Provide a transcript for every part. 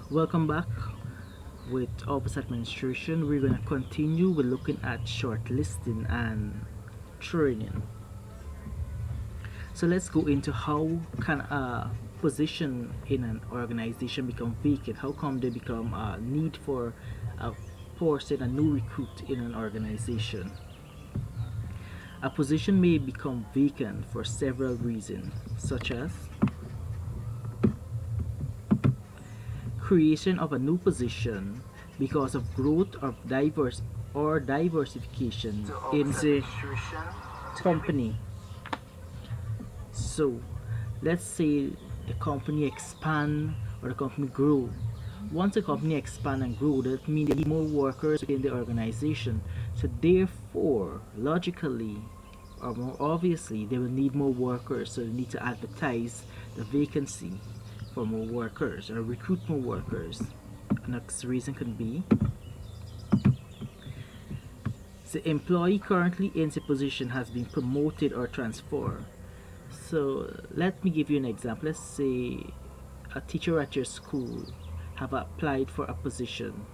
Welcome back with Office Administration. We're going to continue with looking at shortlisting and training. So let's go into how can a position in an organization become vacant? How come they become a need for a person, a new recruit in an organization? A position may become vacant for several reasons, such as creation of a new position because of growth of diversification in the company. So let's say the company expand or the company grow. Once the company expand and grow, that means they need more workers within the organization. So therefore, logically or more obviously, they will need more workers. So they need to advertise the vacancy for more workers or recruit more workers. The next reason could be the employee currently in the position has been promoted or transferred. So let me give you an example. Let's say a teacher at your school have applied for a position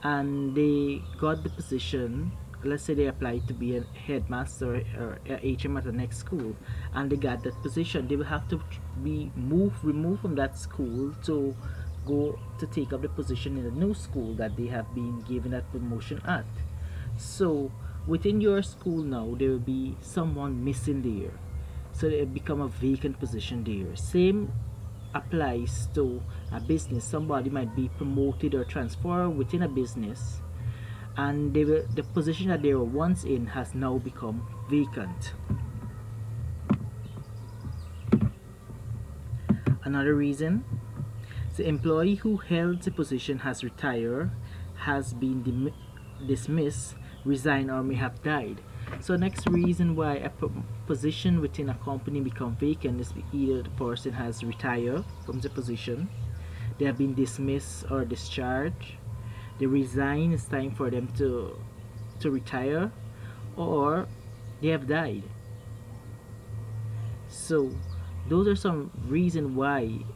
and they got the position. Let's say they applied to be a headmaster or a HM at the next school and they got that position. They will have to be removed from that school to go to take up the position in the new school that they have been given that promotion at. So within your school now there will be someone missing there, so it become a vacant position there. Same applies to a business. Somebody might be promoted or transferred within a business and the position that they were once in has now become vacant. Another reason, the employee who held the position has retired, has been dismissed, resigned, or may have died. So next reason why a position within a company become vacant is either the person has retired from the position, they have been dismissed or discharged, they resign, it's time for them to retire, or they have died. So those are some reason why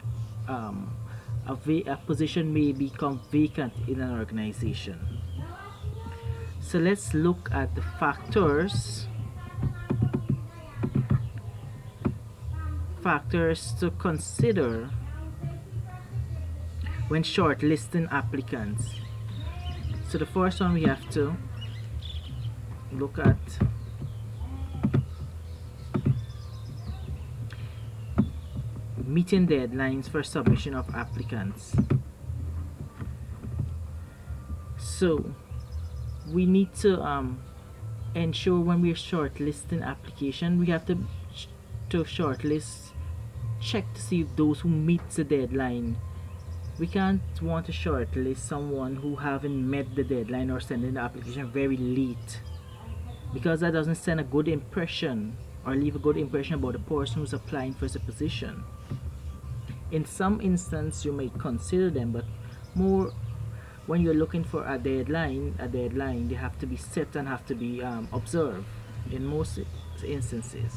a position may become vacant in an organization. So let's look at the factors to consider when shortlisting applicants. So the first one we have to look at meeting deadlines for submission of applicants. So we need to ensure when we're shortlisting application, we have to shortlist, check to see if those who meet the deadline. We can't want to shortlist someone who haven't met the deadline or sending the application very late, because that doesn't send a good impression or leave a good impression about the person who's applying for the position. In some instances you may consider them, but more when you're looking for a deadline, they have to be set and have to be observed in most instances.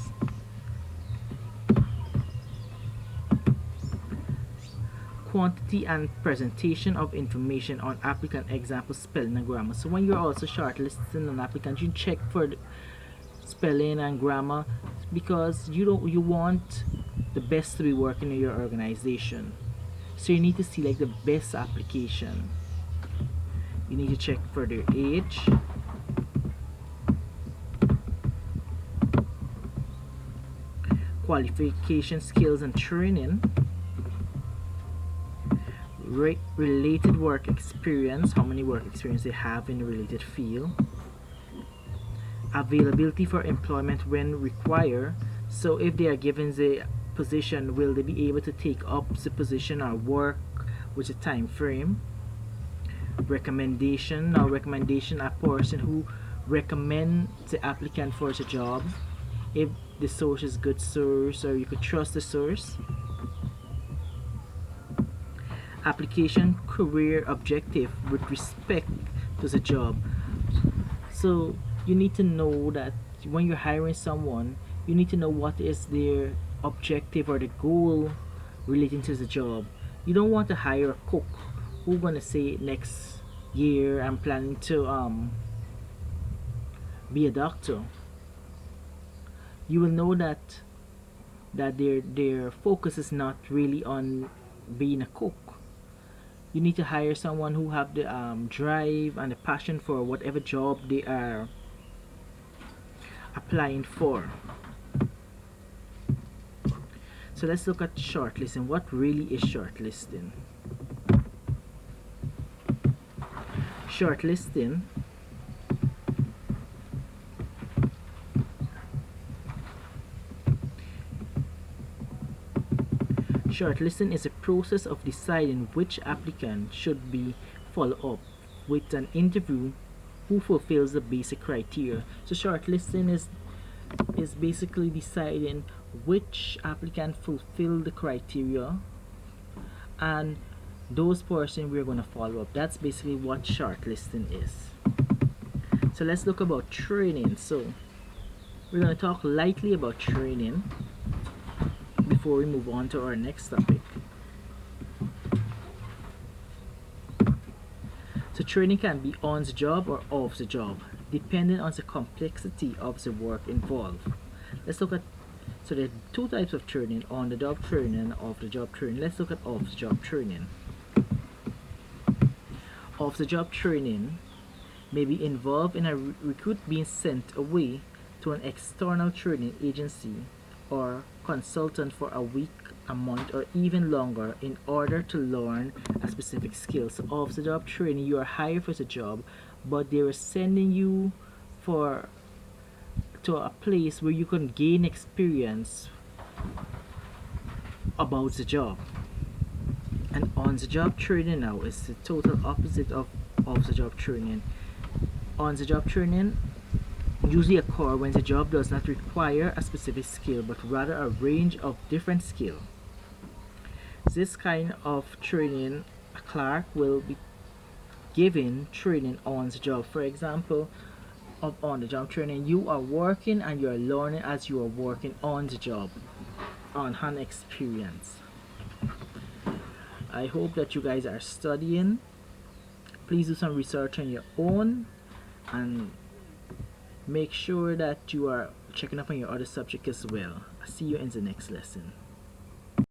Quantity and presentation of information on applicant, example spelling and grammar. So when you're also shortlisting an applicant, you check for the spelling and grammar, because you want the best to be working in your organization. So you need to select the best application. You need to check for their age, qualification, skills and training, related work experience, how many work experience they have in the related field, availability for employment when required. So if they are given the position, will they be able to take up the position or work with a time frame. Recommendation, a person who recommend the applicant for the job, if the source is good source or you could trust the source. Application career objective with respect to the job. So you need to know that when you're hiring someone, you need to know what is their objective or the goal relating to the job. You don't want to hire a cook who's gonna say next year I'm planning to be a doctor. You will know that their focus is not really on being a cook. You need to hire someone who have the drive and the passion for whatever job they are applying for. So let's look at shortlisting. What really is shortlisting? Shortlisting Shortlisting is a process of deciding which applicant should be followed up with an interview who fulfills the basic criteria. So shortlisting is basically deciding which applicant fulfill the criteria, and those person we're going to follow up. That's basically what shortlisting is. So let's look about training. So we're going to talk lightly about training before we move on to our next topic. So training can be on the job or off the job, depending on the complexity of the work involved. Let's look at, so there are two types of training: on the job training and off the job training. Let's look at off the job training. Off the job training may be involved in a recruit being sent away to an external training agency or consultant for a week, a month, or even longer in order to learn a specific skill. So off the job training, you are hired for the job, but they are sending you to a place where you can gain experience about the job. And on the job training now is the total opposite of off the job training. On the job training usually occur when the job does not require a specific skill but rather a range of different skills. This kind of training, a clerk will be given training on the job. For example, of on the job training, you are working and you are learning as you are working on the job, on hand experience. I hope that you guys are studying. Please do some research on your own and make sure that you are checking up on your other subject as well. I'll see you in the next lesson.